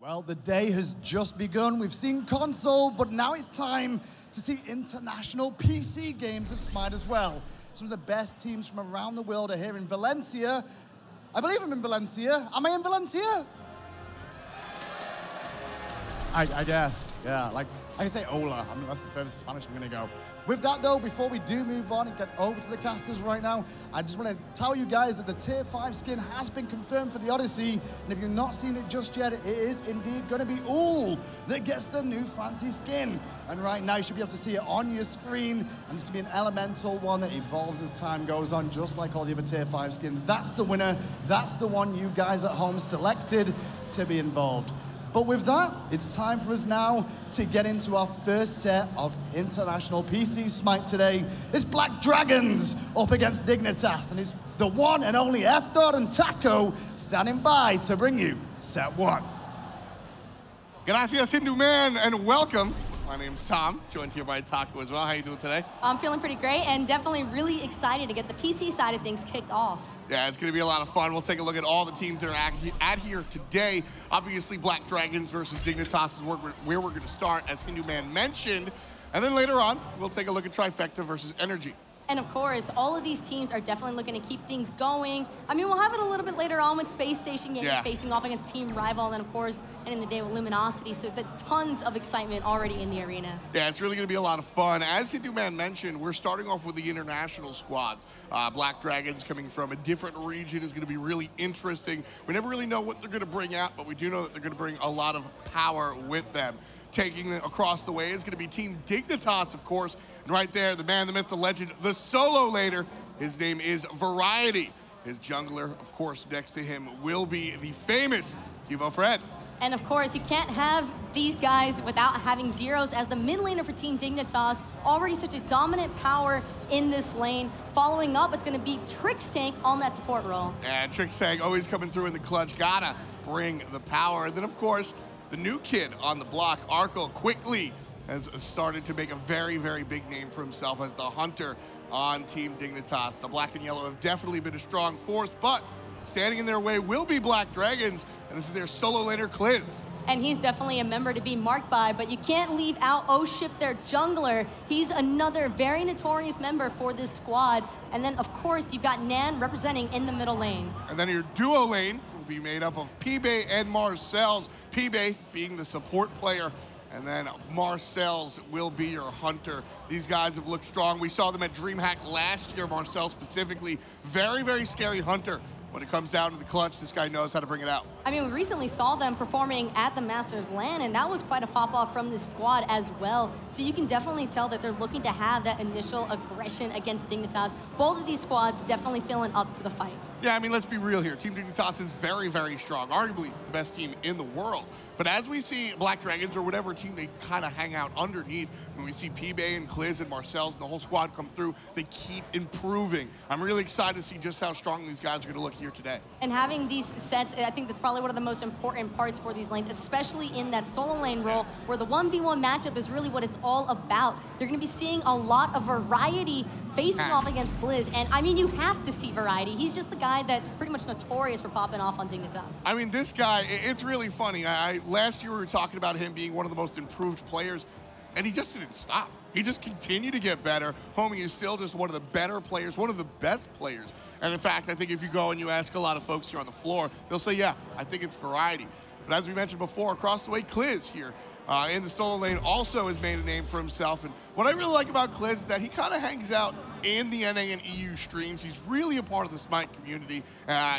Well, the day has just begun. We've seen console, but now it's time to see international PC games of Smite as well. Some of the best teams from around the world are here in Valencia. I believe I'm in Valencia. Am I in Valencia? I guess, yeah. Like, I can say hola. I mean, that's the furthest Spanish I'm gonna go. With that though, before we do move on and get over to the casters right now, I just want to tell you guys that the Tier 5 skin has been confirmed for the Odyssey. And if you've not seen it just yet, it is indeed gonna be Ul that gets the new fancy skin. And right now, you should be able to see it on your screen. And it's gonna be an elemental one that evolves as time goes on, just like all the other Tier 5 skins. That's the winner. That's the one you guys at home selected to be involved. But with that, it's time for us now to get into our first set of international PC Smite today. It's Black Dragons up against Dignitas, and it's the one and only F-Dot and Taco standing by to bring you set one. Gracias, Hindu man, and welcome. My name's Tom, joined here by Taco as well. How you doing today? I'm feeling pretty great and definitely really excited to get the PC side of things kicked off. Yeah, it's going to be a lot of fun. We'll take a look at all the teams that are at here today. Obviously, Black Dragons versus Dignitas is where we're going to start, as Hindu Man mentioned. And then later on, we'll take a look at Trifecta versus Energy. And of course, all of these teams are definitely looking to keep things going. I mean, we'll have it a little bit later on with Space Station facing off against Team Rival, and then of course, and in the day with Luminosity. So tons of excitement already in the arena. Yeah, it's really going to be a lot of fun. As Hindu Man mentioned, we're starting off with the international squads. Black Dragons coming from a different region is going to be really interesting. We never really know what they're going to bring out, but we do know that they're going to bring a lot of power with them. Taking it across the way is going to be Team Dignitas, of course. And right there, the man, the myth, the legend, the solo laner. His name is Variety. His jungler, of course, next to him will be the famous QvoFred. And of course, you can't have these guys without having Zyrhoes as the mid laner for Team Dignitas. Already such a dominant power in this lane. Following up, it's going to be Trixtank on that support role. And Trixtank always coming through in the clutch. Gotta bring the power. And then, of course, the new kid on the block, Arkkyl, quickly has started to make a very, very big name for himself as the hunter on Team Dignitas. The black and yellow have definitely been a strong force, but standing in their way will be Black Dragons, and this is their solo laner, Kliz. And he's definitely a member to be marked by, but you can't leave out oShip, their jungler. He's another very notorious member for this squad. And then, of course, you've got Nann representing in the middle lane. And then your duo lane will be made up of PIBE and MarcelZ. PIBE being the support player, and then MarcelZ will be your hunter. These guys have looked strong. We saw them at DreamHack last year, MarcelZ specifically. Very, very scary hunter. When it comes down to the clutch, this guy knows how to bring it out. I mean, we recently saw them performing at the Masters LAN, and that was quite a pop-off from this squad as well. So you can definitely tell that they're looking to have that initial aggression against Dignitas. Both of these squads definitely feeling up to the fight. Yeah, I mean, let's be real here. Team Dignitas is very, very strong, arguably the best team in the world. But as we see Black Dragons or whatever team they kind of hang out underneath, when we see PIBE and Kliz and MarcelZ and the whole squad come through, they keep improving. I'm really excited to see just how strong these guys are going to look here today. And having these sets, I think that's probably one of the most important parts for these lanes, especially in that solo lane role, where the 1v1 matchup is really what it's all about. You're going to be seeing a lot of variety facing off against Kliz, and I mean, you have to see Variety. He's just the guy that's pretty much notorious for popping off on Dignitas. I mean, this guy, it's really funny. Last year we were talking about him being one of the most improved players, and he just didn't stop. He just continued to get better. Homie is still just one of the better players, one of the best players. And in fact, I think if you go and you ask a lot of folks here on the floor, they'll say, yeah, I think it's Variety. But as we mentioned before, across the way, Kliz here in the solo lane also has made a name for himself. And what I really like about Kliz is that he kind of hangs out in the NA and EU streams. He's really a part of the Smite community.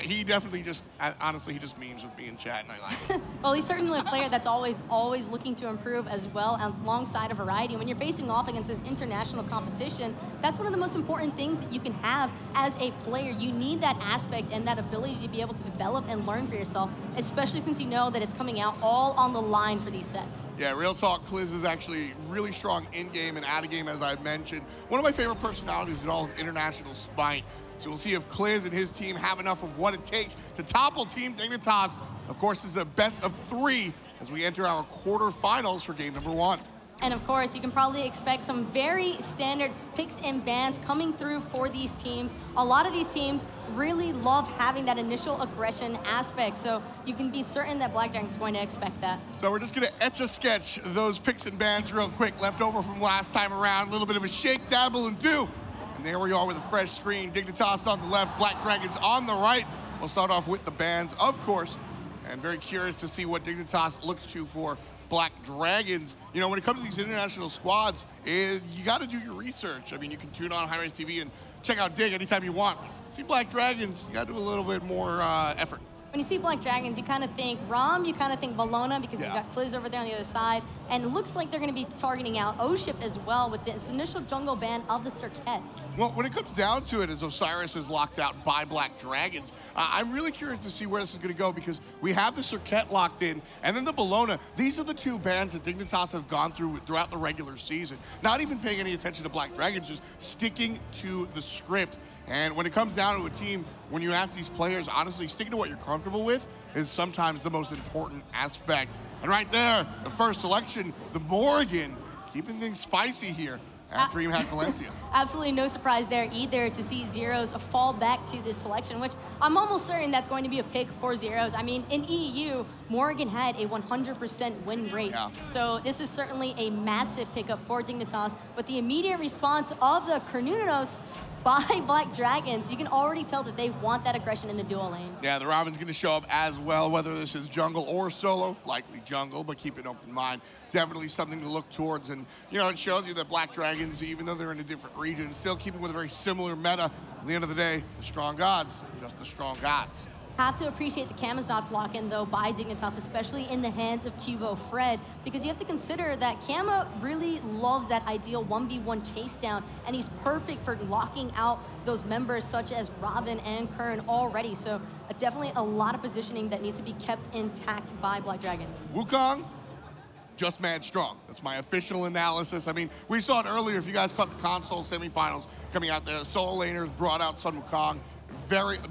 He definitely just, honestly, he just memes with me in chat, and I like it. Well, he's certainly a player that's always looking to improve as well, alongside a Variety. When you're facing off against this international competition, that's one of the most important things that you can have as a player. You need that aspect and that ability to be able to develop and learn for yourself, especially since you know that it's coming out all on the line for these sets. Yeah, real talk, Kliz is actually really strong in-game and out-of-game, as I mentioned. One of my favorite personalities in all of international Smite. So we'll see if Kliz and his team have enough of what it takes to topple Team Dignitas. Of course, this is a best of 3 as we enter our quarterfinals for game number 1. And of course, you can probably expect some very standard picks and bans coming through for these teams. A lot of these teams really love having that initial aggression aspect, so you can be certain that Black Dragon's going to expect that. So we're just gonna etch-a-sketch those picks and bans real quick, left over from last time around. A little bit of a shake, dabble, and do. And there we are with a fresh screen. Dignitas on the left, Black Dragons on the right. We'll start off with the bans, of course, and very curious to see what Dignitas looks to for Black Dragons. You know, when it comes to these international squads, you got to do your research. I mean, you can tune on hi-rez TV and check out Dig anytime you want. See Black Dragons, you got to do a little bit more effort. When you see Black Dragons, you kind of think Ram, you kind of think Valona, because you've got Kliz over there on the other side. And it looks like they're going to be targeting out oShip as well with this initial jungle ban of the Circuit. Well, when it comes down to it, as Osiris is locked out by Black Dragons, I'm really curious to see where this is going to go, because we have the Circuit locked in, and then the Valona. These are the two bans that Dignitas have gone through throughout the regular season. Not even paying any attention to Black Dragons, just sticking to the script. And when it comes down to a team, when you ask these players, honestly, sticking to what you're comfortable with is sometimes the most important aspect. And right there, the first selection, the Morrigan, keeping things spicy here at DreamHack Valencia. Absolutely no surprise there either to see Zyrhoes fall back to this selection, which I'm almost certain that's going to be a pick for Zyrhoes. I mean, in EU, Morrigan had a 100% win rate. So this is certainly a massive pickup for Dignitas. But the immediate response of the Cernunos by Black Dragons, you can already tell that they want that aggression in the duo lane. Yeah, the Raven's going to show up as well, whether this is jungle or solo, likely jungle, but keep an open mind. Definitely something to look towards, and you know, it shows you that Black Dragons, even though they're in a different region, still keeping with a very similar meta. At the end of the day, the strong gods, just the strong gods. Have to appreciate the Camazotz lock-in, though, by Dignitas, especially in the hands of QvoFred, because you have to consider that Kama really loves that ideal 1v1 chase down, and he's perfect for locking out those members such as Robin and Kern already. So definitely a lot of positioning that needs to be kept intact by Black Dragons. Wukong, just mad strong. That's my official analysis. I mean, we saw it earlier. If you guys caught the console semifinals coming out there, solo laners brought out Sun Wukong.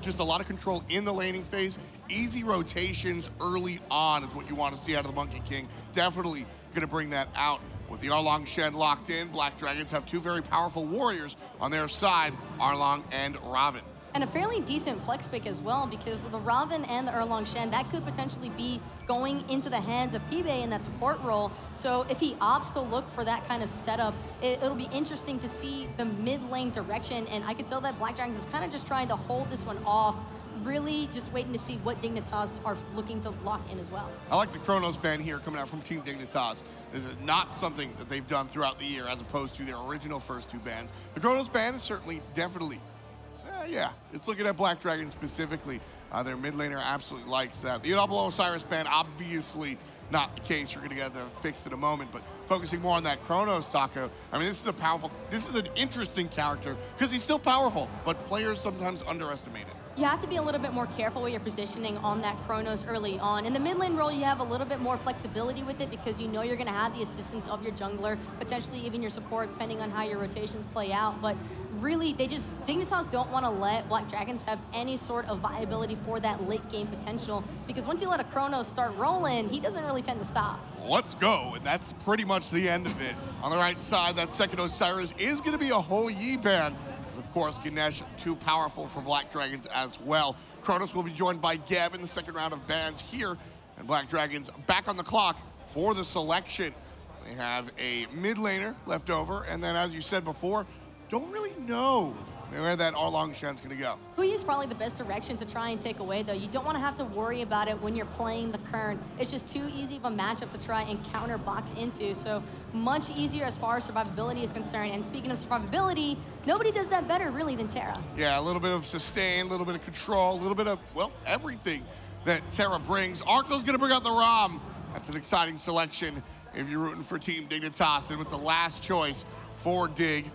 Just a lot of control in the laning phase. Easy rotations early on is what you want to see out of the Monkey King. Definitely going to bring that out. With the Erlang Shen locked in, Black Dragons have two very powerful warriors on their side, Erlang and Ravana. And a fairly decent flex pick as well, because the Ravana and the Erlang Shen, that could potentially be going into the hands of PIBE in that support role. So if he opts to look for that kind of setup, it'll be interesting to see the mid lane direction. And I could tell that Black Dragons is kind of just trying to hold this one off, really just waiting to see what Dignitas are looking to lock in as well. I like the Kronos ban here coming out from Team Dignitas. This is not something that they've done throughout the year as opposed to their original first two bans. The Kronos ban is certainly, definitely, yeah, it's looking at Black Dragon specifically. Their mid laner absolutely likes that. The double Osiris ban, obviously not the case. You're going to get that fixed in a moment, but focusing more on that Kronos, Taco, I mean, this is an interesting character because he's still powerful, but players sometimes underestimate it. You have to be a little bit more careful with your positioning on that Kronos early on. In the mid lane role, you have a little bit more flexibility with it because you know you're going to have the assistance of your jungler, potentially even your support, depending on how your rotations play out. But really, Dignitas don't want to let Black Dragons have any sort of viability for that late game potential, because once you let a Kronos start rolling, he doesn't really tend to stop. Let's go, and that's pretty much the end of it. On the right side, that second Osiris is going to be a Ho Yi ban. Of course, Ganesh, too powerful for Black Dragons as well. Kronos will be joined by Geb in the second round of bans here, and Black Dragons back on the clock for the selection. They have a mid laner left over, and then, as you said before, don't really know where that Erlang Shen's going to go. Hui is probably the best direction to try and take away, though. You don't want to have to worry about it when you're playing the Kern. It's just too easy of a matchup to try and counter box into, so much easier as far as survivability is concerned. And speaking of survivability, nobody does that better, really, than Terra. Yeah, a little bit of sustain, a little bit of control, a little bit of, well, everything that Terra brings. Arkyl's going to bring out the Ram. That's an exciting selection if you're rooting for Team Dignitas. And with the last choice for Dig,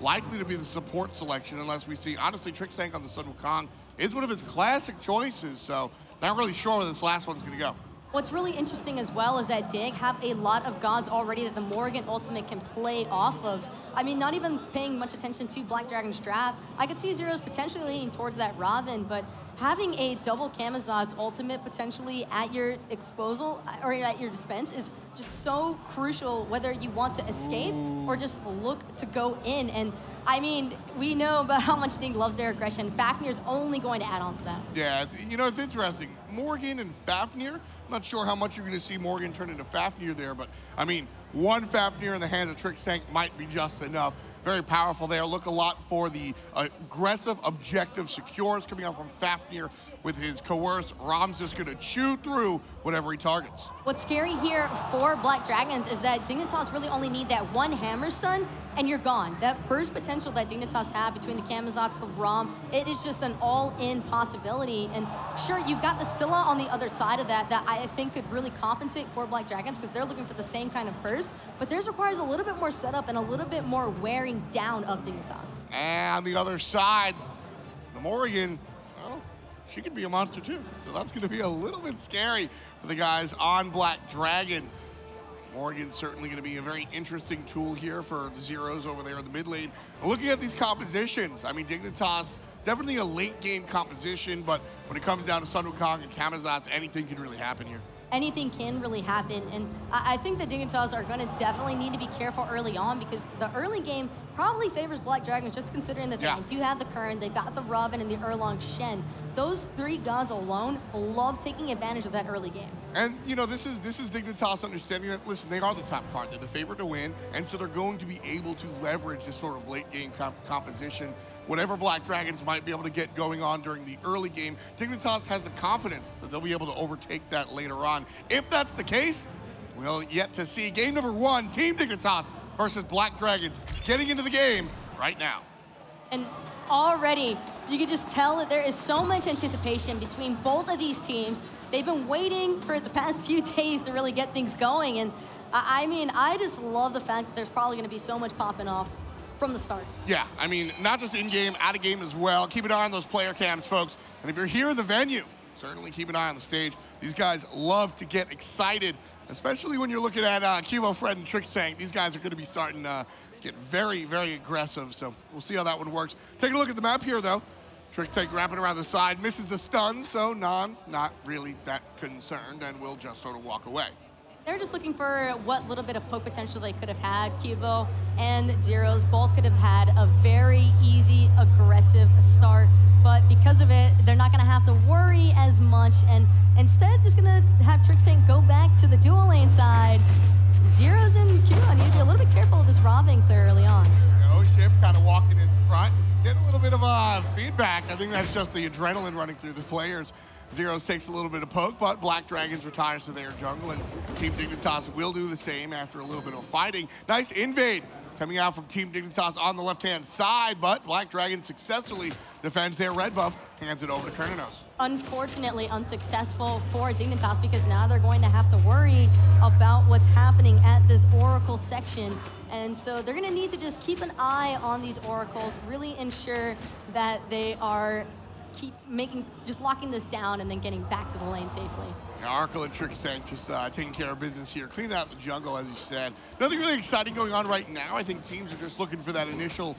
likely to be the support selection, unless we see, honestly, Trixtank on the Sun Wukong is one of his classic choices, so not really sure where this last one's going to go. What's really interesting as well is that Dig have a lot of gods already that the Morrigan ultimate can play off of. I mean, not even paying much attention to Black Dragon's draft. I could see Zyrhoes potentially leaning towards that Ravana, but having a double Camazotz ultimate potentially at your disposal or at your dispense is just so crucial, whether you want to escape or just look to go in. And I mean, we know about how much Dig loves their aggression. Fafnir's only going to add on to that. Yeah, you know, it's interesting. Morrigan and Fafnir, I'm not sure how much you're going to see Morrigan turn into Fafnir there, but I mean, one Fafnir in the hands of Trixtank might be just enough. Very powerful there. Look a lot for the aggressive objective secures coming out from Fafnir with his coerce. Ram's just going to chew through whatever he targets. What's scary here for Black Dragons is that Dignitas really only need that one hammer stun and you're gone. That burst potential that Dignitas have between the Camazotz, the Ram, it is just an all-in possibility. And sure, you've got the Scylla on the other side of that I think could really compensate for Black Dragons because they're looking for the same kind of burst, but theirs requires a little bit more setup and a little bit more wearing down of Dignitas. And on the other side, the Morrigan, well, she could be a monster too. So that's going to be a little bit scary for the guys on Black Dragon. Morrigan's certainly going to be a very interesting tool here for the Zyrhoes over there in the mid lane. Looking at these compositions, I mean, Dignitas, definitely a late game composition, but when it comes down to Wukong and Camazotz, anything can really happen here. Anything can really happen, and I think the Dignitas are going to definitely need to be careful early on because the early game probably favors Black Dragons, just considering that they do have the current, they've got the Ravana and the Erlang Shen. Those three gods alone love taking advantage of that early game. And you know, this is Dignitas understanding that, listen, they are the top card, they're the favorite to win, and so they're going to be able to leverage this sort of late game composition. Whatever Black Dragons might be able to get going on during the early game, Dignitas has the confidence that they'll be able to overtake that later on. If that's the case, we'll yet to see game number 1, Team Dignitas versus Black Dragons, getting into the game right now. And already, you can just tell that there is so much anticipation between both of these teams. They've been waiting for the past few days to really get things going. And I mean, I just love the fact that there's probably going to be so much popping off from the start. Yeah, I mean, not just in-game, out-of-game as well. Keep an eye on those player cams, folks. And if you're here in the venue, certainly keep an eye on the stage. These guys love to get excited, especially when you're looking at QvoFred and Trixtank. These guys are going to be starting to get very, very aggressive, so we'll see how that one works. Taking a look at the map here, though. Trixtank wrapping around the side, misses the stun, so Nann not really that concerned and will just sort of walk away. They're just looking for what little bit of poke potential they could have had. Qvo and Zyrhoes both could have had a very easy, aggressive start, but because of it, they're not going to have to worry as much, and instead just going to have Trixtank go back to the dual lane side. Zyrhoes and Qvo need to be a little bit careful of this Ravana clear early on. oShip kind of walking in front, getting a little bit of feedback. I think that's just the adrenaline running through the players. Zyrhoes takes a little bit of poke, but Black Dragons retires to their jungle, and Team Dignitas will do the same after a little bit of fighting. Nice invade coming out from Team Dignitas on the left-hand side, but Black Dragon successfully defends their red buff, hands it over to Cernunos. Unfortunately unsuccessful for Dignitas because now they're going to have to worry about what's happening at this Oracle section. And so they're going to need to just keep an eye on these Oracles, really ensure that they are just locking this down and then getting back to the lane safely. Now, Arkkyl and Trixtank just taking care of business here, cleaning out the jungle, as you said. Nothing really exciting going on right now. I think teams are just looking for that initial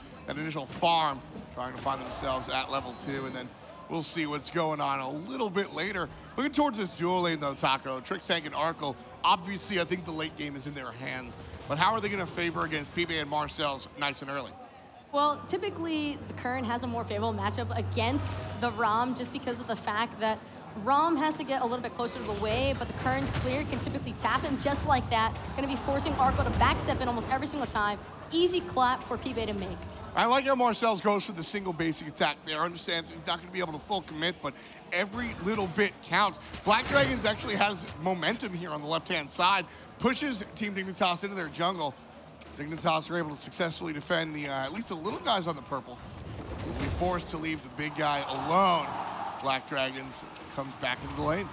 farm, trying to find themselves at level 2, and then we'll see what's going on a little bit later. Looking towards this dual lane, though, Taco, Trixtank and Arkkyl, obviously, I think the late game is in their hands, but how are they going to favor against PIBE and MarcelZ nice and early? Well, typically, the current has a more favorable matchup against the Ram just because of the fact that Ram has to get a little bit closer to the wave, but the current's clear, can typically tap him just like that. Going to be forcing Arkkyl to backstep in almost every single time. Easy clap for PIBE to make. I like how MarcelZ goes for the single basic attack there. Understands he's not going to be able to full commit, but every little bit counts. Black Dragons actually has momentum here on the left-hand side, pushes Team Dignitas into their jungle. Dignitas are able to successfully defend the at least the little guys on the purple. Will be forced to leave the big guy alone. Black Dragons comes back into the lane.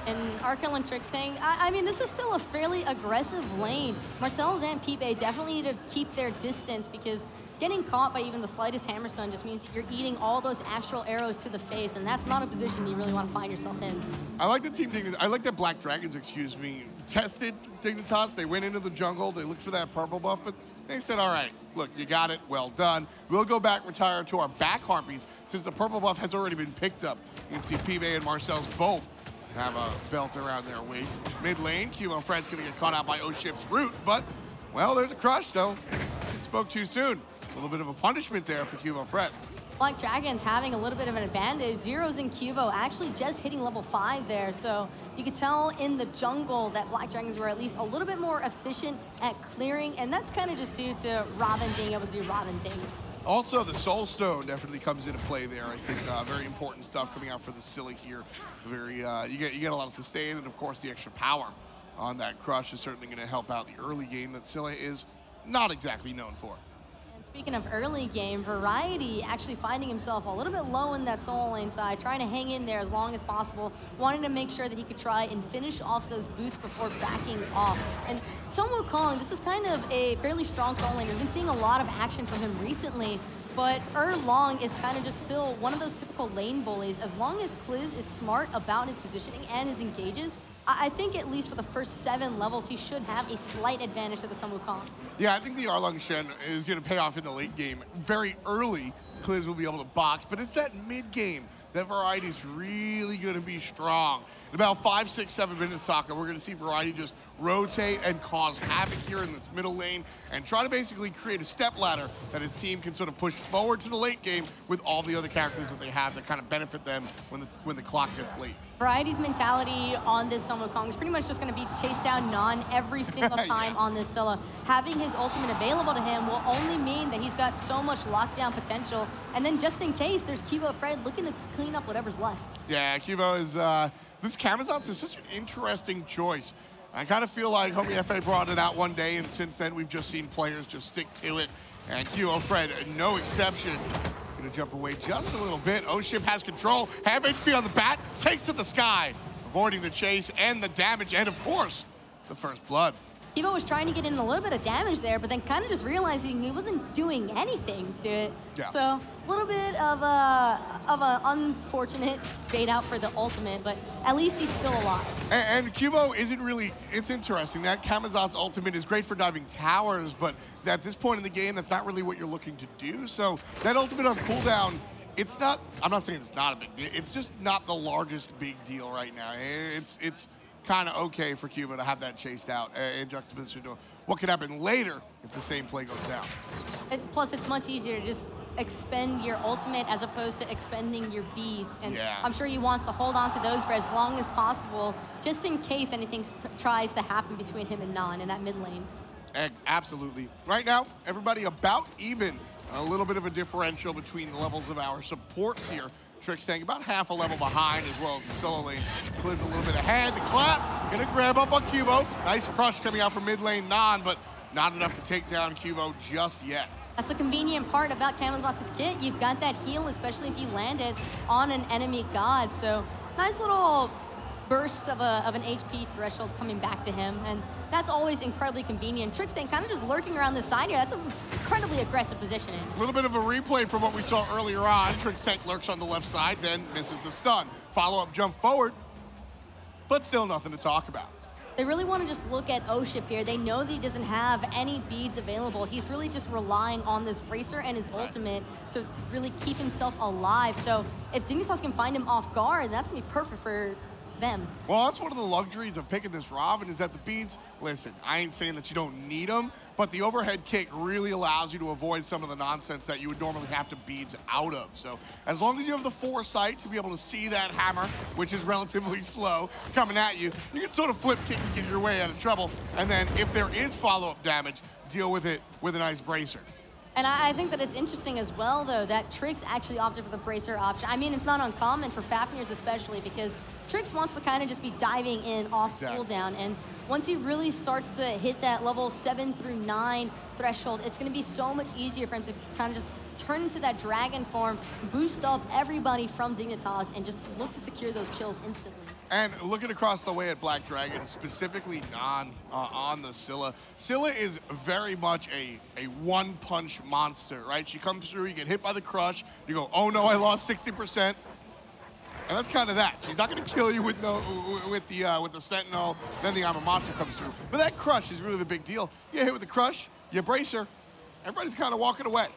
And Arkkyl and Trixtank, I mean, this is still a fairly aggressive lane. MarcelZ and PIBE definitely need to keep their distance because getting caught by even the slightest hammer stun just means that you're eating all those astral arrows to the face, and that's not a position you really want to find yourself in. I like the Team Dignitas. I like that Black Dragons, excuse me, tested Dignitas. They went into the jungle. They looked for that purple buff, but They said, all right, look, you got it, well done. We'll go back, retire to our back harpies, since the purple buff has already been picked up. You can see PIBE and MarcelZ both have a belt around their waist. Mid lane, QvoFred's gonna get caught out by oShip's root, but, well, there's a crush, though. It spoke too soon. A little bit of a punishment there for QvoFred. Black Dragon's having a little bit of an advantage. Zyrhoes and Qvo actually just hitting level 5 there, so you could tell in the jungle that Black Dragons were at least a little bit more efficient at clearing, and that's kind of just due to Robin being able to do Robin things. Also, the Soul Stone definitely comes into play there. I think very important stuff coming out for the Scylla here. Very, you get a lot of sustain, and of course the extra power on that crush is certainly going to help out the early game that Scylla is not exactly known for. And speaking of early game, Variety actually finding himself a little bit low in that solo lane side, trying to hang in there as long as possible, wanting to make sure that he could try and finish off those boots before backing off. And Wukong, this is kind of a fairly strong solo lane. We've been seeing a lot of action from him recently, but Erlang is kind of just still one of those typical lane bullies. As long as Kliz is smart about his positioning and his engages, I think at least for the first 7 levels, he should have a slight advantage to the Wukong. Yeah, I think the Erlang Shen is going to pay off in the late game. Very early, Kliz will be able to box, but it's that mid game that Variety is really going to be strong. In about 5, 6, 7 minutes, Sokka, we're going to see Variety just rotate and cause havoc here in this middle lane and try to basically create a step ladder that his team can sort of push forward to the late game with all the other characters that they have that kind of benefit them when the clock gets late. Variety's mentality on this Wukong is pretty much just going to be chase down Nann every single time on this Scylla. Having his ultimate available to him will only mean that he's got so much lockdown potential, and then just in case, there's QvoFred looking to clean up whatever's left. Yeah, Qvo is, this Camazotz is such an interesting choice. I kind of feel like Homie FA brought it out one day, and since then we've just seen players just stick to it, and QvoFred, no exception. Gonna jump away just a little bit. oShip has control, half HP on the bat, takes to the sky, avoiding the chase and the damage, and of course, the first blood. Qvo was trying to get in a little bit of damage there, but then kind of just realizing he wasn't doing anything to it. Yeah. So a little bit of a unfortunate bait out for the ultimate, but at least he's still alive. And Qvo isn't really, it's interesting, that Camazotz ultimate is great for diving towers, but at this point in the game, that's not really what you're looking to do. So that ultimate on cooldown, it's not, I'm not saying it's not a big deal, it's just not the largest big deal right now. It's kind of okay for Qvo to have that chased out in juxtaposition to what could happen later if the same play goes down. Plus, it's much easier to just expend your ultimate as opposed to expending your beads. And yeah. I'm sure he wants to hold on to those for as long as possible, just in case anything tries to happen between him and Nann in that mid lane. Absolutely. Right now, everybody about even. A little bit of a differential between the levels of our supports here. Trixtank about half a level behind, as well as the solo lane. Kliz a little bit ahead. The clap, gonna grab up on Qvo. Nice crush coming out from mid lane Nann, but not enough to take down Qvo just yet. That's the convenient part about Camazotz's kit. You've got that heal, especially if you landed on an enemy god. So nice little burst of an HP threshold coming back to him, and that's always incredibly convenient. Trixtank kind of just lurking around the side here. That's an incredibly aggressive positioning. A little bit of a replay from what we saw earlier on. Trixtank lurks on the left side, then misses the stun. Follow-up jump forward, but still nothing to talk about. They really want to just look at oShip here. They know that he doesn't have any beads available. He's really just relying on this bracer and his ultimate to really keep himself alive. So if Dignitas can find him off guard, that's going to be perfect for them. Well, that's one of the luxuries of picking this Ravana is that the beads, listen, I ain't saying that you don't need them, but the overhead kick really allows you to avoid some of the nonsense that you would normally have to beads out of. So as long as you have the foresight to be able to see that hammer, which is relatively slow, coming at you, you can sort of flip kick and get your way out of trouble. And then if there is follow-up damage, deal with it with a nice bracer. And I think that it's interesting as well, though, that Trix actually opted for the bracer option. I mean, it's not uncommon for Fafnirs especially, because Trix wants to kind of just be diving in off cooldown. And once he really starts to hit that level 7 through 9 threshold, it's going to be so much easier for him to kind of just turn into that dragon form, boost up everybody from Dignitas, and just look to secure those kills instantly. And looking across the way at Black Dragon, specifically Nann on the Scylla. Scylla is very much a one-punch monster, right? She comes through, you get hit by the crush, you go, oh no, I lost 60%. And that's kind of that. She's not going to kill you with the Sentinel, then the Armor Monster comes through. But that crush is really the big deal. You get hit with the crush, you brace her. Everybody's kind of walking away.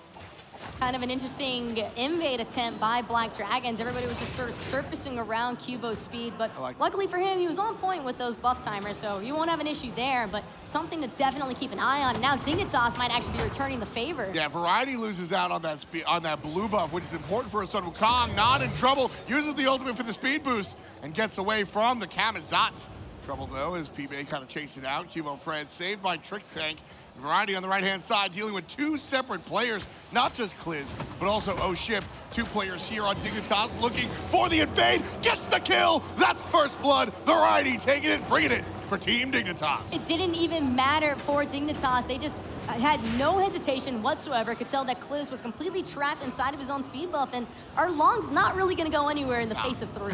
Kind of an interesting invade attempt by Black Dragons. Everybody was just sort of surfacing around Qvo's speed, but luckily for him, he was on point with those buff timers, so you won't have an issue there, but something to definitely keep an eye on. Now Dignitas might actually be returning the favor. Yeah, Variety loses out on that speed, on that blue buff, which is important for his son Wukong. Not in trouble, uses the ultimate for the speed boost, and gets away from the Camazotz. Trouble though is PIBE kind of chasing out. QvoFred saved by Trixtank. Variety on the right-hand side dealing with two separate players, not just Kliz, but also oShip. Two players here on Dignitas looking for the invade, gets the kill. That's first blood. Variety taking it, bringing it for Team Dignitas. It didn't even matter for Dignitas. They just had no hesitation whatsoever. Could tell that Kliz was completely trapped inside of his own speed buff, and Erlang's not really going to go anywhere in the face of 3.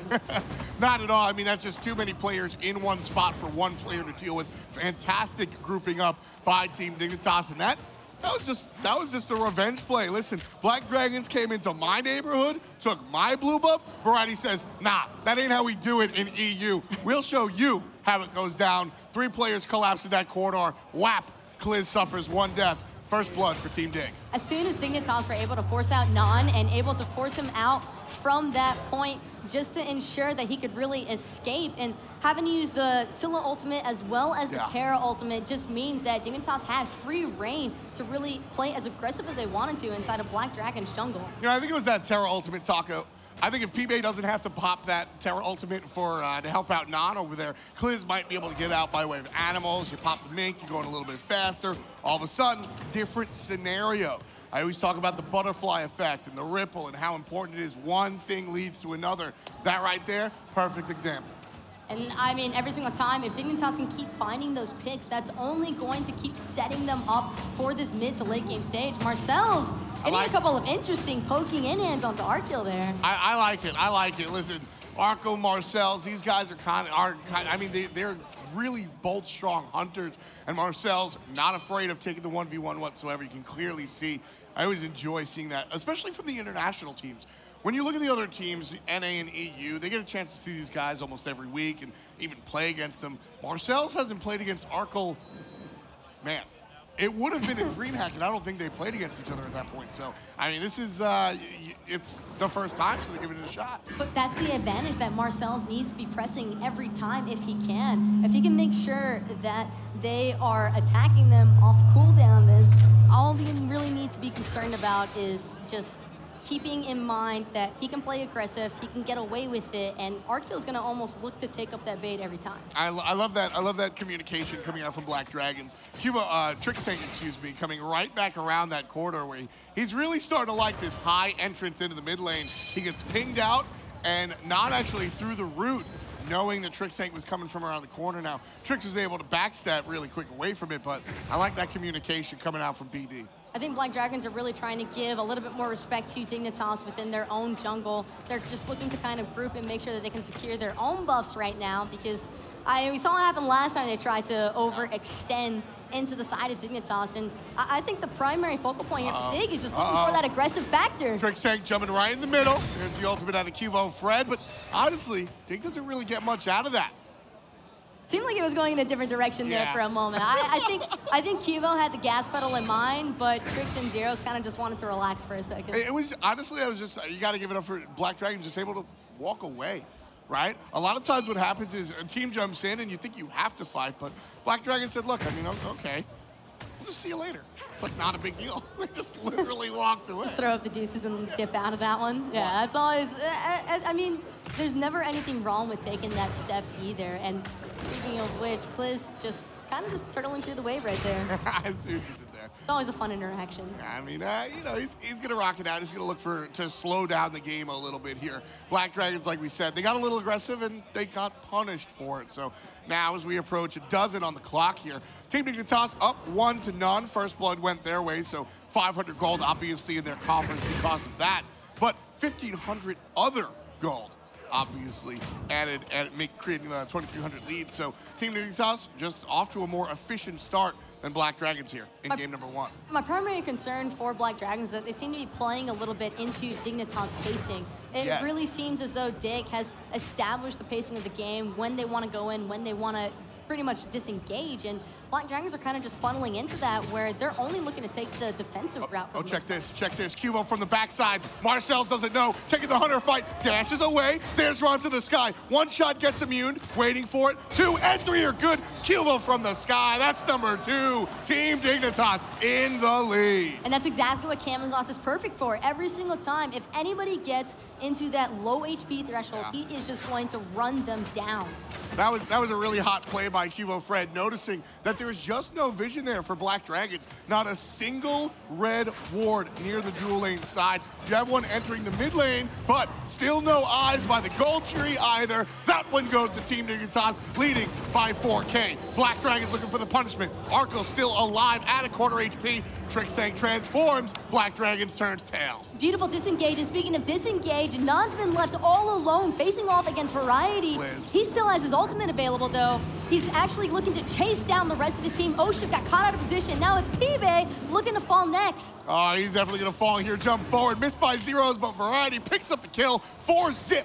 Not at all. I mean, that's just too many players in one spot for one player to deal with. Fantastic grouping up by Team Dignitas, and that was just a revenge play. Listen, Black Dragons came into my neighborhood, took my blue buff. Variety says, nah, that ain't how we do it in EU. We'll show you how it goes down. 3 players collapse in that corridor. Whap, Kliz suffers 1 death. First blood for Team Dig. As soon as Dignitas were able to force out Nann and able to force him out from that point just to ensure that he could really escape, and having to use the Scylla ultimate as well as the Terra ultimate just means that Dignitas had free reign to really play as aggressive as they wanted to inside of Black Dragon's jungle. You know, I think it was that Terra ultimate, Taco. I think if PIBE doesn't have to pop that Terra ultimate for to help out Nann over there, Kliz might be able to get out by way of animals. You pop the mink, you're going a little bit faster. All of a sudden, different scenario. I always talk about the butterfly effect and the ripple and how important it is. One thing leads to another. That right there, perfect example. And I mean, every single time, if Dignitas can keep finding those picks, that's only going to keep setting them up for this mid to late game stage. MarcelZ getting a couple of interesting poking in hands onto Arkkyl there. I like it. I like it. Listen, Arkkyl, MarcelZ, these guys are I mean, they're really both strong hunters. And MarcelZ not afraid of taking the 1v1 whatsoever. You can clearly see. I always enjoy seeing that, especially from the international teams. When you look at the other teams, NA and EU, they get a chance to see these guys almost every week and even play against them. MarcelZ hasn't played against Arkkyl. Man, it would have been a DreamHack, and I don't think they played against each other at that point. So, I mean, this is, it's the first time, so they're giving it a shot. But that's the advantage that MarcelZ needs to be pressing every time if he can. If he can make sure that they are attacking them off cooldown, then all they really need to be concerned about is just keeping in mind that he can play aggressive, he can get away with it, and Arkkyl is going to almost look to take up that bait every time. I love that. I love that communication coming out from Black Dragons. Trixtank, excuse me, coming right back around that corridor where he's really starting to like this high entrance into the mid lane. He gets pinged out and not actually through the root, knowing that Trixtank was coming from around the corner now. Trix was able to backstab really quick away from it, but I like that communication coming out from BD. I think Black Dragons are really trying to give a little bit more respect to Dignitas within their own jungle. They're just looking to kind of group and make sure that they can secure their own buffs right now, because we saw what happened last time they tried to overextend into the side of Dignitas, and I think the primary focal point here for Dig is just looking for that aggressive factor. Trixtank jumping right in the middle. There's the ultimate out of QvoFred, but honestly, Dig doesn't really get much out of that. Seemed like it was going in a different direction there for a moment. I think Qvo had the gas pedal in mind, but Trix and Zyrhoes kind of just wanted to relax for a second. It was, honestly, I was just, you got to give it up for Black Dragons just able to walk away, right? A lot of times what happens is a team jumps in and you think you have to fight, but Black Dragon said, look, I mean, okay, we'll just see you later. It's like not a big deal. They just literally walked away. Just throw up the deuces and dip out of that one. Yeah, that's always, I mean, there's never anything wrong with taking that step either. And speaking of which, Kliz just kind of just turtling through the wave right there. I see what you did there. It's always a fun interaction. I mean, you know, he's going to rock it out. He's going to look to slow down the game a little bit here. Black Dragons, like we said, they got a little aggressive and they got punished for it. So now as we approach a dozen on the clock here, Team Dignitas up 1-0. First blood went their way, so 500 gold obviously in their coffers because of that. But 1,500 other gold obviously added and creating the 2,300 lead. So Team Dignitas just off to a more efficient start than Black Dragons here in game number 1. My primary concern for Black Dragons is that they seem to be playing a little bit into Dignitas' pacing. It really seems as though Dig has established the pacing of the game, when they want to go in, when they want to pretty much disengage, and Black Dragons are kind of just funneling into that where they're only looking to take the defensive route. Oh, check this, Qvo from the backside. MarcelZ doesn't know, taking the Hunter fight, dashes away. There's Ram to the sky. One shot gets immune, waiting for it. 2 and 3 are good. Qvo from the sky, that's number 2. Team Dignitas in the lead. And that's exactly what Camazotz is perfect for. Every single time, if anybody gets into that low HP threshold, he is just going to run them down. That was a really hot play by QvoFred, noticing that there's just no vision there for Black Dragons. Not a single red ward near the dual lane side. You have one entering the mid lane, but still no eyes by the Gold Fury either. That one goes to Team Dignitas, leading by 4K. Black Dragons looking for the punishment. Arkkyl still alive at a quarter HP. Trixtank transforms, Black Dragons turns tail. Beautiful disengage, and speaking of disengage, Nann's been left all alone facing off against Variety. Kliz. He still has his ultimate available though. He's actually looking to chase down the rest of his team. oShip got caught out of position. Now it's PIBE looking to fall next. Oh, he's definitely gonna fall here, jump forward, missed by Zyrhoes, but Variety picks up the kill, 4-zip.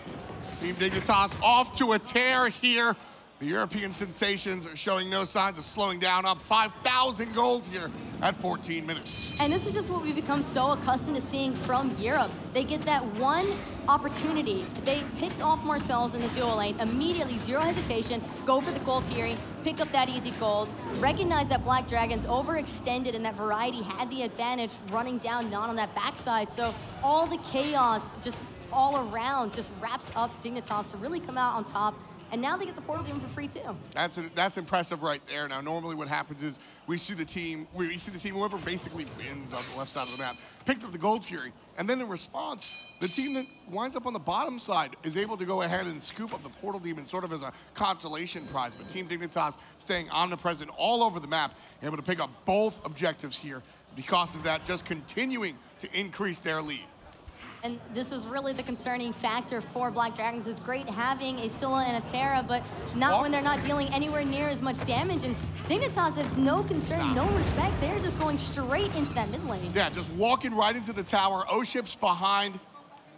Team Dignitas off to a tear here. The European sensations are showing no signs of slowing down, up 5,000 gold here at 14 minutes. And this is just what we've become so accustomed to seeing from Europe. They get that one opportunity. They picked off MarcelZ in the dual lane, immediately, zero hesitation, go for the gold Fury, pick up that easy gold, recognize that Black Dragons overextended and that Variety had the advantage running down Nann on that backside. So all the chaos just all around just wraps up Dignitas to really come out on top. And now they get the portal demon for free too. That's impressive right there. Now, normally what happens is we see the team, whoever basically wins on the left side of the map, picked up the Gold Fury, and then in response, the team that winds up on the bottom side is able to go ahead and scoop up the portal demon sort of as a consolation prize. But Team Dignitas staying omnipresent all over the map, able to pick up both objectives here. Because of that, just continuing to increase their lead. And this is really the concerning factor for Black Dragons. It's great having a Scylla and a Terra, but not when they're not dealing anywhere near as much damage. And Dignitas have no concern, no respect. They're just going straight into that mid lane. Yeah, just walking right into the tower. oShip's behind.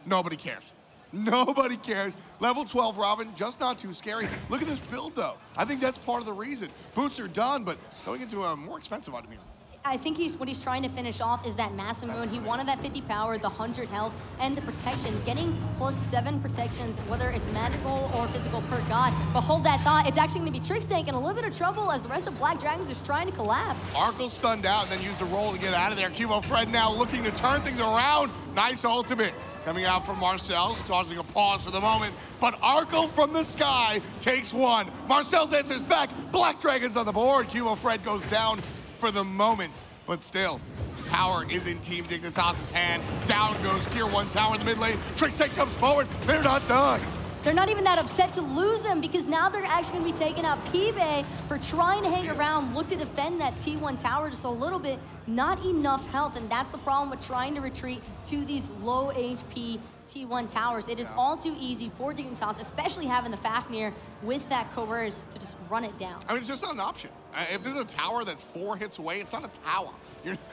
Nobody cares. Nobody cares. Level 12 Ravana, just not too scary. Look at this build, though. I think that's part of the reason. Boots are done, but going into a more expensive item here. I think what he's trying to finish off is that massive moon. He wanted that 50 power, the 100 health, and the protections. Getting +7 protections, whether it's magical or physical per god. But hold that thought, it's actually going to be Trixtank in a little bit of trouble as the rest of Black Dragons is trying to collapse. Arkkyl stunned out and then used a roll to get out of there. QvoFred now looking to turn things around. Nice ultimate coming out from MarcelZ, causing a pause for the moment. But Arkkyl from the sky takes one. MarcelZ answers back. Black Dragons on the board. QvoFred goes down for the moment, but still, power is in Team Dignitas' hand. Down goes tier 1 tower in the mid lane. Trixtank comes forward. They're not done. They're not even that upset to lose him because now they're actually going to be taking out PIBE for trying to hang around, look to defend that T1 tower just a little bit. Not enough health, and that's the problem with trying to retreat to these low HP T1 towers. It is all too easy for Dignitas, especially having the Fafnir with that coerce to just run it down. I mean, it's just not an option. If there's a tower that's 4 hits away, it's not a tower.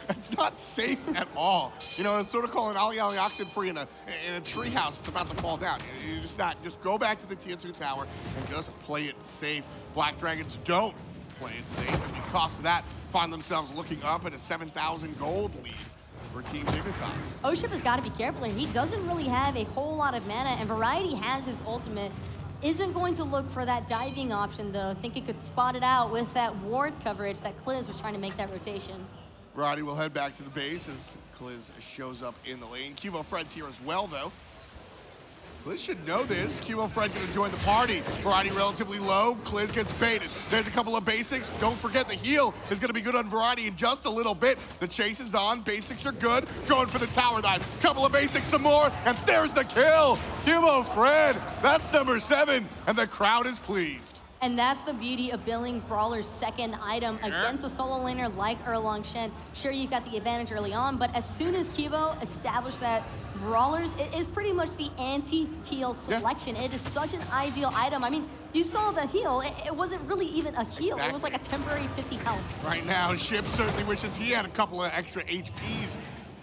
It's not safe at all. You know, it's sort of calling Ollie oxen free in a treehouse that's about to fall down. You just go back to the tier 2 tower and just play it safe. Black Dragons don't play it safe, and because of that, find themselves looking up at a 7,000 gold lead for Team Dignitas. oShip has got to be careful here. He doesn't really have a whole lot of mana, and Variety has his ultimate. Isn't going to look for that diving option, though. Think he could spot it out with that ward coverage that Kliz was trying to make that rotation. Variety will head back to the base as Kliz shows up in the lane. QvoFred's here as well, though. Kliz should know this. QvoFred gonna join the party. Variety relatively low. Kliz gets baited. There's a couple of basics. Don't forget the heal is gonna be good on Variety in just a little bit. The chase is on. Basics are good. Going for the tower dive. Couple of basics, some more, and there's the kill. QvoFred, that's number 7, and the crowd is pleased. And that's the beauty of building Brawler's second item against a solo laner like Erlang Shen. Sure, you got the advantage early on, but as soon as Qvo established that Brawlers, it is pretty much the anti-heal selection. It is such an ideal item. I mean, you saw the heal. It wasn't really even a heal. Exactly. It was like a temporary 50 health. Right now, Ship certainly wishes he had a couple of extra HPs.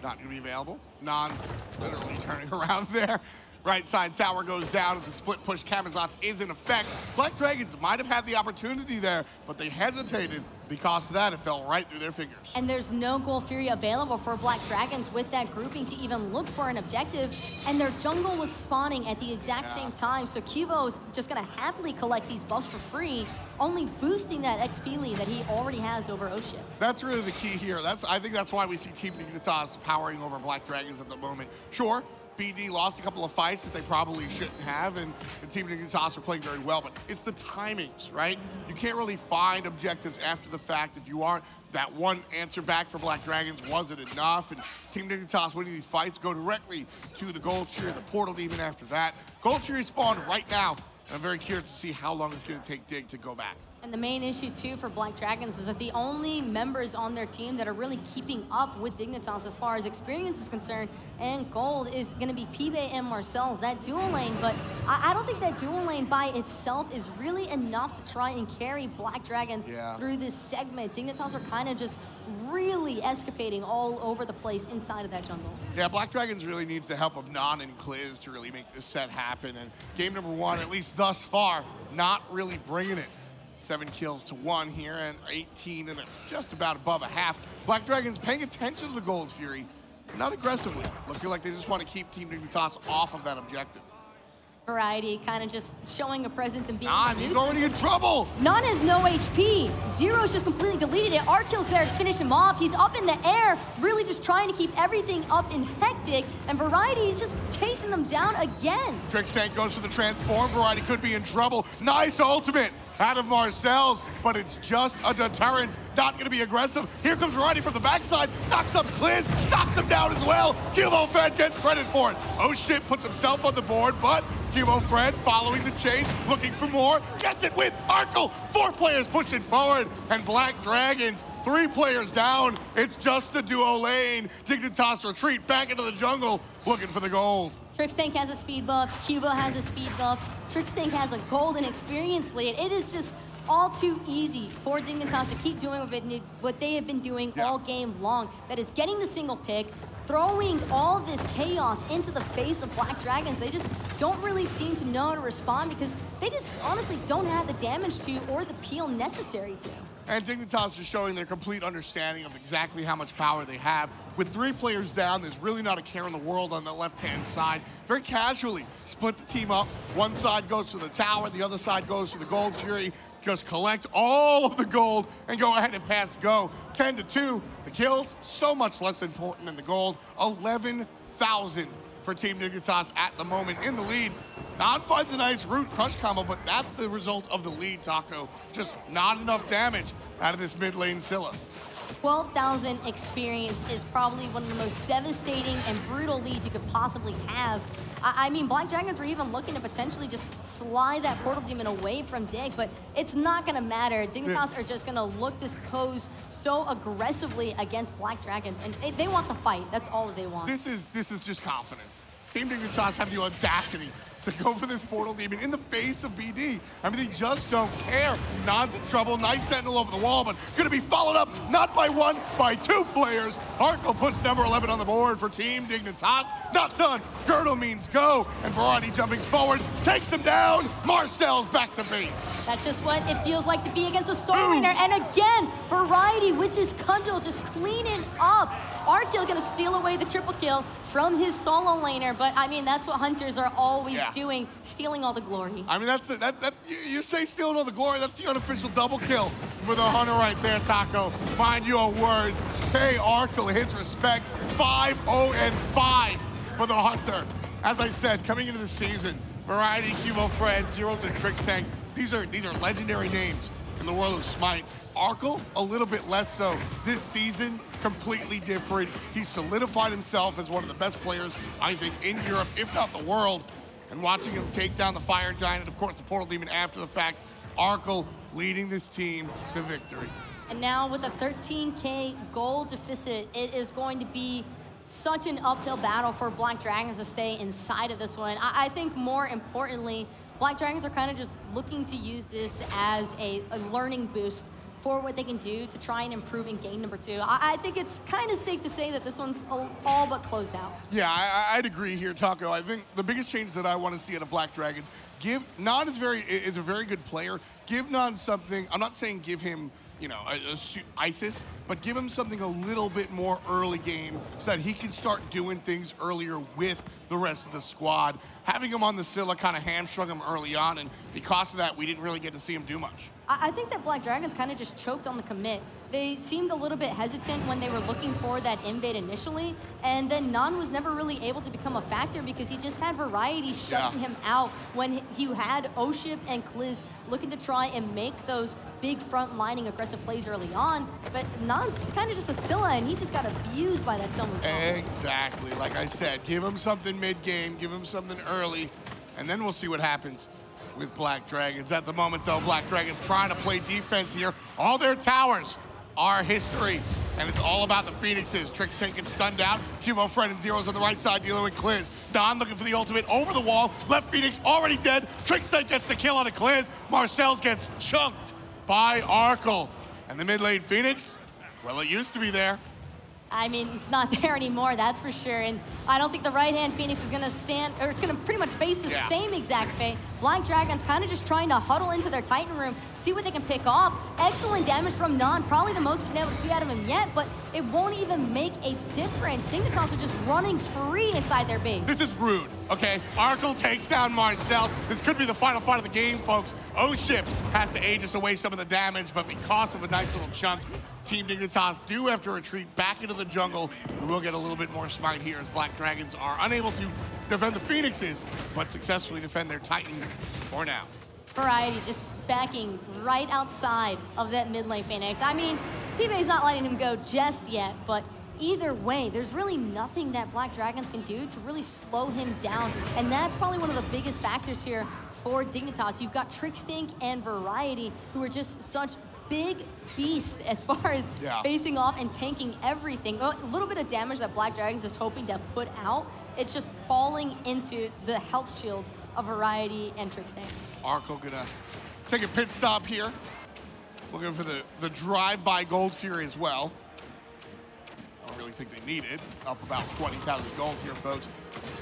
Not going to be available. Nann literally turning around there. Right side tower goes down. It's a split push. Camazotz is in effect. Black Dragons might have had the opportunity there, but they hesitated. Because of that, it fell right through their fingers. And there's no Gold Fury available for Black Dragons with that grouping to even look for an objective. And their jungle was spawning at the exact same time. So Qvo's just going to happily collect these buffs for free, only boosting that XP lead that he already has over oShip. That's really the key here. I think that's why we see Team Dignitas powering over Black Dragons at the moment. Sure, BD lost a couple of fights that they probably shouldn't have, and Team Dignitas are playing very well, but it's the timings, right? You can't really find objectives after the fact if you aren't. That one answer back for Black Dragons wasn't enough, and Team Dignitas winning these fights go directly to the Gold Tier, the Portal Demon after that. Gold Tier spawned right now, and I'm very curious to see how long it's going to take Dig to go back. And the main issue, too, for Black Dragons is that the only members on their team that are really keeping up with Dignitas as far as experience is concerned and gold is going to be PIBE and MarcelZ, that dual lane. But I don't think that dual lane by itself is really enough to try and carry Black Dragons through this segment. Dignitas are kind of just really escapading all over the place inside of that jungle. Yeah, Black Dragons really needs the help of Nann and Kliz to really make this set happen. And game number 1, at least thus far, not really bringing it. 7 kills to 1 here, and 18 and just about above a half. Black Dragons paying attention to the Gold Fury, not aggressively. Looking like they just want to keep Team Dignitas off of that objective. Variety kind of just showing a presence and being Nann, he's already in trouble. Nann has no HP. Zyrhoes just completely deleted it. Arkkyl's there to finish him off. He's up in the air, really just trying to keep everything up in hectic, and Variety is just chasing them down again. Trixtank goes for the transform. Variety could be in trouble. Nice ultimate out of MarcelZ, but it's just a deterrent. Not going to be aggressive. Here comes Variety from the backside. Knocks up Kliz, knocks him down as well. QvoFred gets credit for it. oShip puts himself on the board, but QvoFred following the chase, looking for more, gets it with Arkkyl. 4 players pushing forward, and Black Dragons, 3 players down. It's just the duo lane. Dignitas retreat back into the jungle, looking for the gold. Trixtank has a speed buff, Quvo has a speed buff, Trixtank has a golden experience lead. It is just all too easy for Dignitas to keep doing what they have been doing all game long. That is getting the single pick, throwing all this chaos into the face of Black Dragons. They just don't really seem to know how to respond because they just honestly don't have the damage to or the peel necessary to. And Dignitas is showing their complete understanding of exactly how much power they have. With 3 players down, there's really not a care in the world on the left-hand side. Very casually split the team up. One side goes to the tower, the other side goes to the Gold Fury. Just collect all of the gold and go ahead and pass go. 10-2, the kills, so much less important than the gold. 11,000 for Team Dignitas at the moment in the lead. Nann finds a nice root crush combo, but that's the result of the lead, Taco. Just not enough damage out of this mid lane Scylla. 12,000 experience is probably one of the most devastating and brutal leads you could possibly have. I mean, Black Dragons were even looking to potentially just slide that Portal Demon away from Dig, but it's not going to matter. Dignitas are just going to look to pose so aggressively against Black Dragons, and they want the fight. That's all that they want. This is just confidence. Team Dignitas have the audacity to go for this Portal Demon in the face of BD. I mean, they just don't care. Nann's in trouble. Nice sentinel over the wall, but gonna be followed up not by 1, by 2 players. Arkkyl puts number 11 on the board for Team Dignitas. Not done. Girdle means go, and Variety jumping forward takes him down. MarcelZ back to base. That's just what it feels like to be against a solo laner. And again, Variety with this cudgel just cleaning up. Arkkyl gonna steal away the triple kill from his solo laner, but I mean, that's what hunters are always doing, stealing all the glory. I mean, you say stealing all the glory, that's the unofficial double kill for the hunter right there, Taco. Find your words. Pay Arkkyl his respect. 5-0-5 for the hunter. As I said, coming into the season, Variety, QvoFred, Zyrhoes, and Trixtank, these are legendary names in the world of Smite. Arkkyl, a little bit less so. This season, completely different. He's solidified himself as one of the best players, I think, in Europe, if not the world. And watching him take down the Fire Giant and, of course, the Portal Demon after the fact, Arkkyl leading this team to victory. And now with a 13K gold deficit, it is going to be such an uphill battle for Black Dragons to stay inside of this one. I think more importantly, Black Dragons are kind of just looking to use this as a learning boost for what they can do to try and improve in game number 2. I think it's kind of safe to say that this one's all but closed out. Yeah, I'd agree here, Taco. I think the biggest change that I want to see out of Black Dragons, Nann is a very good player. Give Nann something. I'm not saying give him, you know, ISIS, but give him something a little bit more early game so that he can start doing things earlier with the rest of the squad. Having him on the Scylla kind of hamstrung him early on, and because of that, we didn't really get to see him do much. I think that Black Dragons kind of just choked on the commit. They seemed a little bit hesitant when they were looking for that invade initially, and then Nann was never really able to become a factor because he just had variety shutting him out when you had oShip and Kliz looking to try and make those big front-lining aggressive plays early on, but Nann's kind of just a Scylla, and he just got abused by that Scylla. Exactly. Like I said, give him something mid-game, give him something early, and then we'll see what happens with Black Dragons. At the moment, though, Black Dragons trying to play defense here. All their towers are history, and it's all about the Phoenixes. Trixtank gets stunned out. QvoFred and Zyrhoes on the right side dealing with Kliz. Nann looking for the ultimate over the wall. Left Phoenix already dead. Trixtank gets the kill on a Kliz. MarcelZ gets chunked by Arkkyl. And the mid lane Phoenix, well, it used to be there. I mean, it's not there anymore, that's for sure. And I don't think the right-hand Phoenix is gonna stand, or it's gonna pretty much face the same exact fate. Black Dragons kind of just trying to huddle into their Titan room, see what they can pick off. Excellent damage from Nann, probably the most we've been able to see out of him yet, but it won't even make a difference. Dignitas are just running free inside their base. This is rude, okay? Arkkyl takes down MarcelZ. This could be the final fight of the game, folks. oShip has to Aegis away some of the damage, but because of a nice little chunk, Team Dignitas do have to retreat back into the jungle. We will get a little bit more Smite here as Black Dragons are unable to defend the Phoenixes, but successfully defend their Titan for now. Variety just backing right outside of that mid lane Phoenix. I mean, PIBE's not letting him go just yet, but either way, there's really nothing that Black Dragons can do to really slow him down, and that's probably one of the biggest factors here for Dignitas. You've got Trixtank and Variety, who are just such big beast as far as facing off and tanking everything. A little bit of damage that Black Dragons is hoping to put out, it's just falling into the health shields of Variety and Trixtank. Arkkyl gonna take a pit stop here. Looking for the drive-by Gold Fury as well. I don't really think they need it. Up about 20,000 gold here, folks.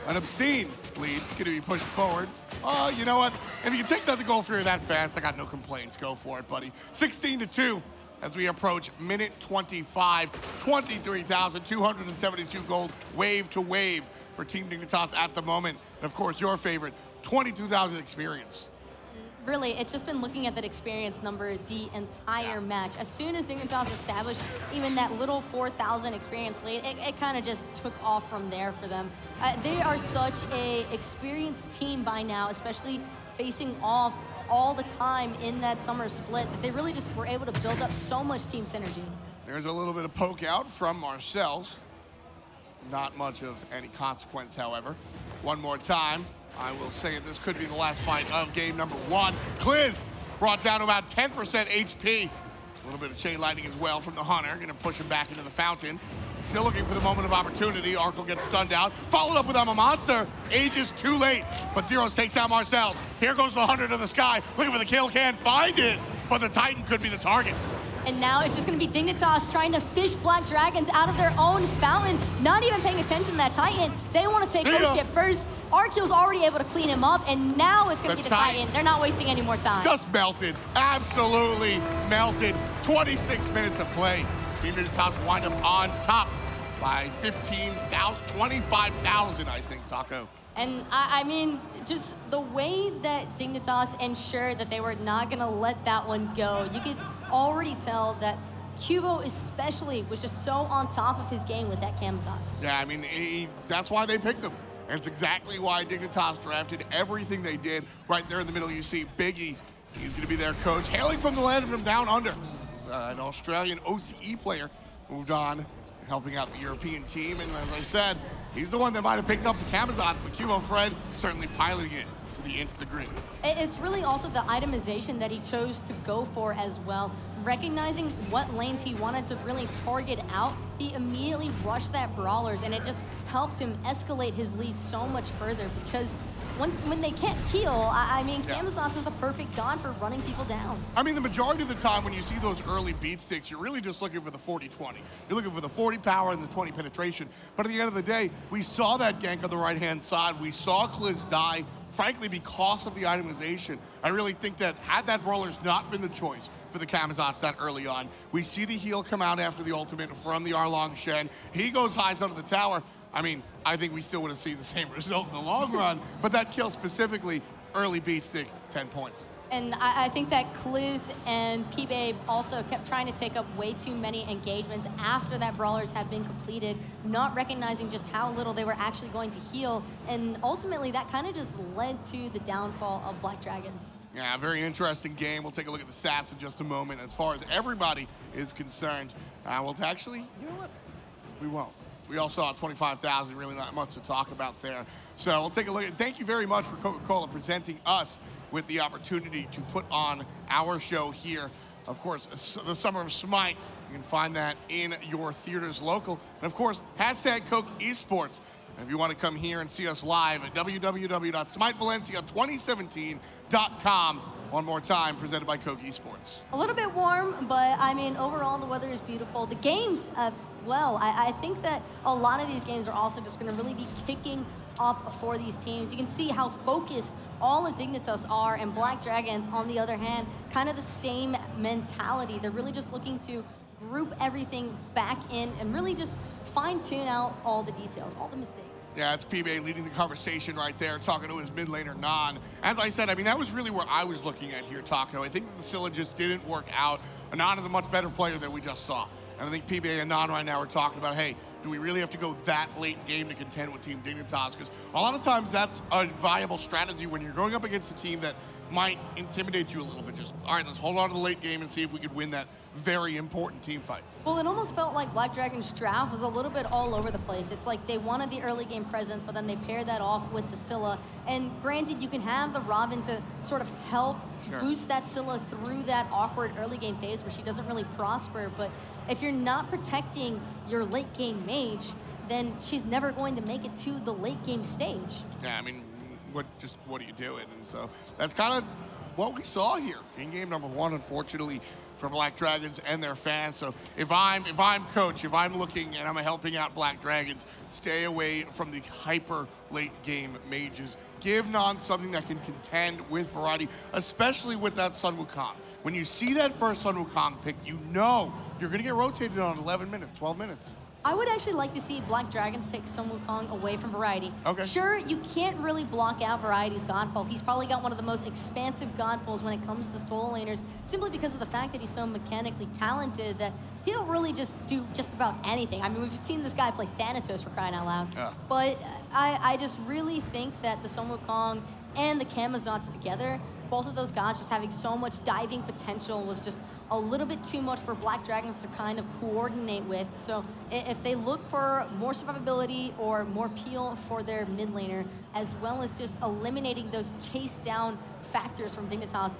An obscene lead gonna be pushed forward. Oh, you know what? If you can take down the Gold Fury that fast, I got no complaints. Go for it, buddy. 16-2 as we approach minute 25. 23,272 gold, wave to wave for Team Dignitas at the moment. And of course, your favorite, 22,000 experience. Really, it's just been looking at that experience number the entire match. As soon as Dignitas established even that little 4,000 experience lead, it kind of just took off from there for them. They are such a experienced team by now, especially facing off all the time in that summer split, that they really just were able to build up so much team synergy. There's a little bit of poke out from MarcelZ. Not much of any consequence, however. One more time. I will say this could be the last fight of game number 1. Kliz brought down to about 10% HP. A little bit of chain lightning as well from the Hunter. Gonna push him back into the fountain. Still looking for the moment of opportunity. Arkkyl gets stunned out. Followed up with I'm a Monster. Aegis too late, but Zyrhoes takes out MarcelZ. Here goes the Hunter to the sky. Looking for the kill, can't find it, but the Titan could be the target. And now it's just going to be Dignitas trying to fish Black Dragons out of their own fountain, not even paying attention to that Titan. They want to take oShip first. Arkyl's already able to clean him up, and now it's going to be the Titan. They're not wasting any more time. Just melted, absolutely melted. 26 minutes of play. Team Dignitas wind up on top by 25,000, I think, Taco. And I mean, just the way that Dignitas ensured that they were not going to let that one go, you could already tell that Qvo especially was just so on top of his game with that Camazotz. Yeah, I mean, that's why they picked him. And it's exactly why Dignitas drafted everything they did. Right there in the middle, you see Biggie. He's going to be their coach, hailing from the land from down under. An Australian OCE player moved on, helping out the European team. And as I said, he's the one that might have picked up the Camazotz, but QvoFred certainly piloting it to the nth degree. It's really also the itemization that he chose to go for as well. Recognizing what lanes he wanted to really target out, he immediately rushed that Brawlers, and it just helped him escalate his lead so much further because when they can't heal, I mean, Camazotz is the perfect god for running people down. I mean, the majority of the time when you see those early beat sticks, you're really just looking for the 40-20. You're looking for the 40 power and the 20 penetration. But at the end of the day, we saw that gank on the right-hand side. We saw Kliz die, frankly, because of the itemization. I really think that had that brawler's not been the choice for the Camazotz that early on, we see the heal come out after the ultimate from the Erlang Shen. He goes highs under the tower. I mean, I think we still would have seen the same result in the long run, but that kill specifically, early beat stick, 10 points. And I think that Kliz and PIBE also kept trying to take up way too many engagements after that brawlers had been completed, not recognizing just how little they were actually going to heal. And ultimately, that kind of just led to the downfall of Black Dragons. Yeah, very interesting game. We'll take a look at the stats in just a moment. As far as everybody is concerned, well, actually, you know what? We won't. We all saw 25,000, really not much to talk about there. So we'll take a look at, thank you very much for Coca-Cola presenting us with the opportunity to put on our show here. Of course, the Summer of Smite. You can find that in your theaters local. And of course, hashtag Coke Esports. And if you want to come here and see us live at www.smitevalencia2017.com. One more time, presented by Coke Esports. A little bit warm, but I mean, overall, the weather is beautiful. The games, well, I think that a lot of these games are also just going to really be kicking up for these teams. You can see how focused all of Dignitas are, and Black Dragons, on the other hand, kind of the same mentality. They're really just looking to group everything back in and really just fine-tune out all the details, all the mistakes. Yeah, it's PIBE leading the conversation right there, talking to his mid laner, Nann. As I said, I mean, that was really where I was looking at here, Taco. I think the Scylla just didn't work out. Nann is a much better player than we just saw. And I think PIBE and Nann right now are talking about, hey, do we really have to go that late game to contend with Team Dignitas? Because a lot of times that's a viable strategy when you're going up against a team that might intimidate you a little bit. Just, all right, let's hold on to the late game and see if we could win that very important team fight. Well, it almost felt like Black Dragon's draft was a little bit all over the place. It's like they wanted the early game presence, but then they paired that off with the Scylla. And granted, you can have the Ravana to sort of help boost that Scylla through that awkward early game phase where she doesn't really prosper. But if you're not protecting your late game mage, then she's never going to make it to the late game stage. Yeah, I mean, what are you doing? And so that's kind of what we saw here in game number one, unfortunately, for Black Dragons and their fans. So if I'm coach, if I'm looking and I'm helping out Black Dragons, stay away from the hyper late game mages. Give Nann something that can contend with variety, especially with that Sun Wukong. When you see that first Sun Wukong pick, you know you're gonna get rotated on 11 minutes, 12 minutes. I would actually like to see Black Dragons take Sun Wukong away from Variety. Okay. Sure, you can't really block out Variety's Godfall. He's probably got one of the most expansive Godfalls when it comes to solo laners, simply because of the fact that he's so mechanically talented that he'll really just do just about anything. I mean, we've seen this guy play Thanatos, for crying out loud. Yeah. But I just really think that the Sun Wukong and the Camazotz together, both of those gods just having so much diving potential, was just a little bit too much for Black Dragons to kind of coordinate with. So if they look for more survivability or more peel for their mid laner, as well as just eliminating those chase down factors from Dignitas,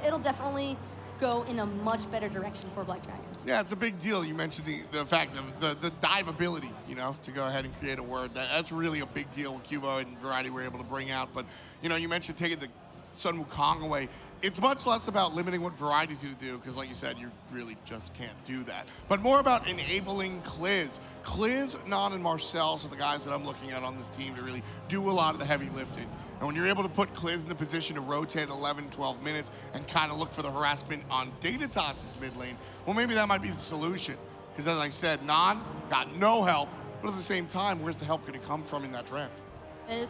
it'll definitely go in a much better direction for Black Dragons. Yeah, it's a big deal. You mentioned the fact of the dive ability, you know, to go ahead and create a word. That's really a big deal what Qvo and Variety were able to bring out. But, you know, you mentioned taking the Sun Wukong away. It's much less about limiting what Variety to do, because like you said, you really just can't do that. But more about enabling Kliz. Kliz, Nann, and MarcelZ are the guys that I'm looking at on this team to really do a lot of the heavy lifting. And when you're able to put Kliz in the position to rotate 11, 12 minutes and kind of look for the harassment on Dignitas' mid lane, well, maybe that might be the solution. Because as I said, Nann got no help, but at the same time, where's the help going to come from in that draft?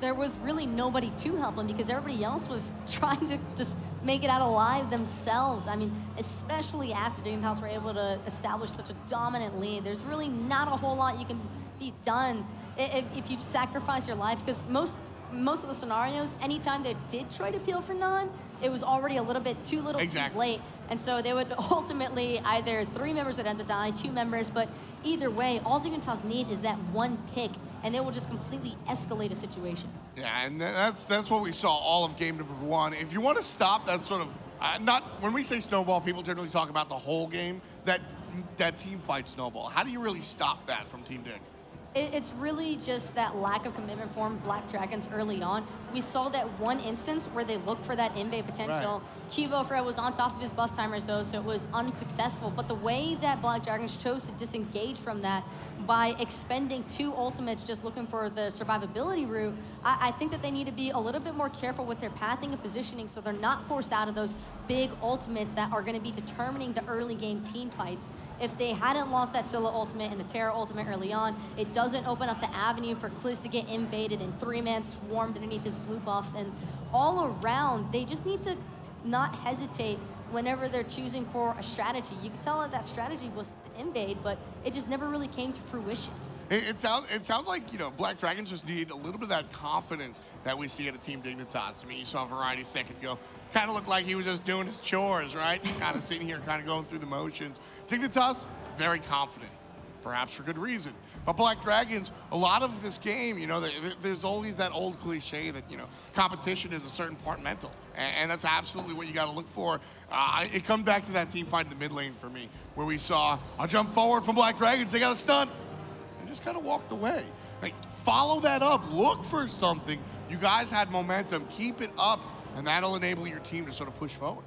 There was really nobody to help them because everybody else was trying to just make it out alive themselves. I mean, especially after Dignitas were able to establish such a dominant lead, there's really not a whole lot you can be done if you sacrifice your life, because most of the scenarios, anytime they did try to peel for Nann, it was already a little bit too little, too late. And so they would ultimately either 3 members would end up dying, 2 members, but either way, all Dignitas need is that one pick, and they will just completely escalate a situation. Yeah, and that's what we saw all of game number one. If you want to stop that sort of, not when we say snowball, people generally talk about the whole game, that team fight snowball. How do you really stop that from Team Dig? It's really just that lack of commitment from Black Dragons early on. We saw that one instance where they looked for that invade potential. Right. QvoFred was on top of his buff timers though, so it was unsuccessful. But the way that Black Dragons chose to disengage from that by expending 2 ultimates just looking for the survivability route, I think that they need to be a little bit more careful with their pathing and positioning so they're not forced out of those big ultimates that are going to be determining the early game team fights. If they hadn't lost that Scylla ultimate and the Terra ultimate early on, it doesn't open up the avenue for Kliz to get invaded and 3-man swarmed underneath his blue buff. And all around, they just need to not hesitate whenever they're choosing for a strategy. You can tell that that strategy was to invade, but it just never really came to fruition. It sounds like, you know, Black Dragons just need a little bit of that confidence that we see at a Team Dignitas. I mean, you saw Variety a second ago. Kind of looked like he was just doing his chores, right? Kind of sitting here, kind of going through the motions. Dignitas, very confident, perhaps for good reason. But Black Dragons, a lot of this game, you know, there's always that old cliche that, you know, competition is a certain part mental. And that's absolutely what you got to look for. It comes back to that team fight in the mid lane for me, where we saw a jump forward from Black Dragons. They got a stun and just kind of walked away. Like, follow that up. Look for something. You guys had momentum. Keep it up, and that'll enable your team to sort of push forward.